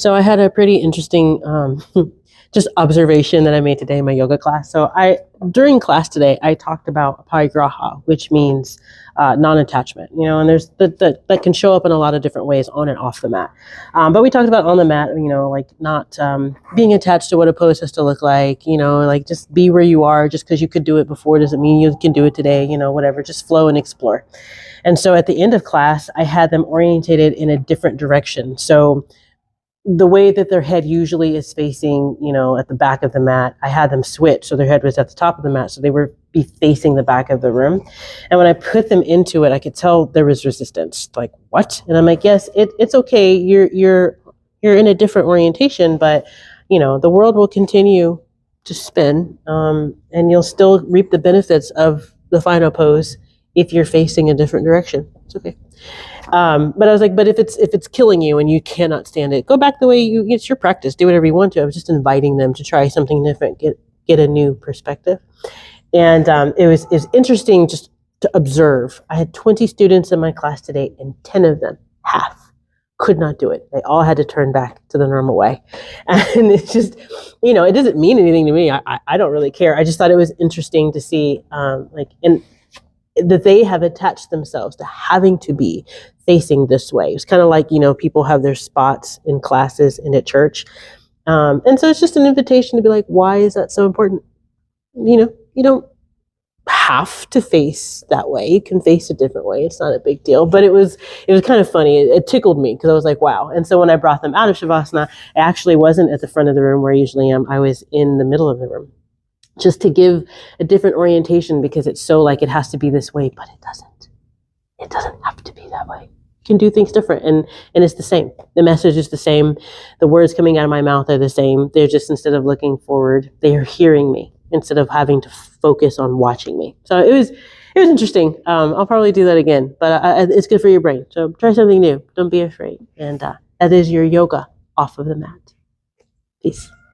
So I had a pretty interesting just observation that I made today in my yoga class. During class today, I talked about Aparigraha, which means non-attachment, and there's that can show up in a lot of different ways on and off the mat. But we talked about on the mat, like not being attached to what a pose has to look like, like just be where you are. Just because you could do it before doesn't mean you can do it today, whatever, just flow and explore. And so at the end of class, I had them orientated in a different direction. So the way that their head usually is facing, at the back of the mat, I had them switch. So their head was at the top of the mat. So they were be facing the back of the room. And when I put them into it, I could tell there was resistance. Like, what? And I'm like, yes, it's okay. You're in a different orientation, but the world will continue to spin, and you'll still reap the benefits of the final pose if you're facing a different direction. It's okay. But I was like, but if it's killing you and you cannot stand it, go back the way it's your practice. Do whatever you want to. I was just inviting them to try something different, get a new perspective. And it was interesting just to observe. I had 20 students in my class today, and 10 of them, half, could not do it. They all had to turn back to the normal way. And it's just, it doesn't mean anything to me. I don't really care. I just thought it was interesting to see, that they have attached themselves to having to be facing this way. It's kind of like, people have their spots in classes and at church. And so it's just an invitation to be like, why is that so important? You don't have to face that way. You can face a different way. It's not a big deal. But it was kind of funny. It tickled me because I was like, wow. And so when I brought them out of Shavasana, I actually wasn't at the front of the room where I usually am. I was in the middle of the room, just to give a different orientation, because it's so like it has to be this way, but it doesn't. It doesn't have to be that way. You can do things different, and it's the same. The message is the same. The words coming out of my mouth are the same. They're just, instead of looking forward, they are hearing me instead of having to focus on watching me. So it was interesting. I'll probably do that again, but it's good for your brain. So try something new. Don't be afraid. And that is your yoga off of the mat. Peace.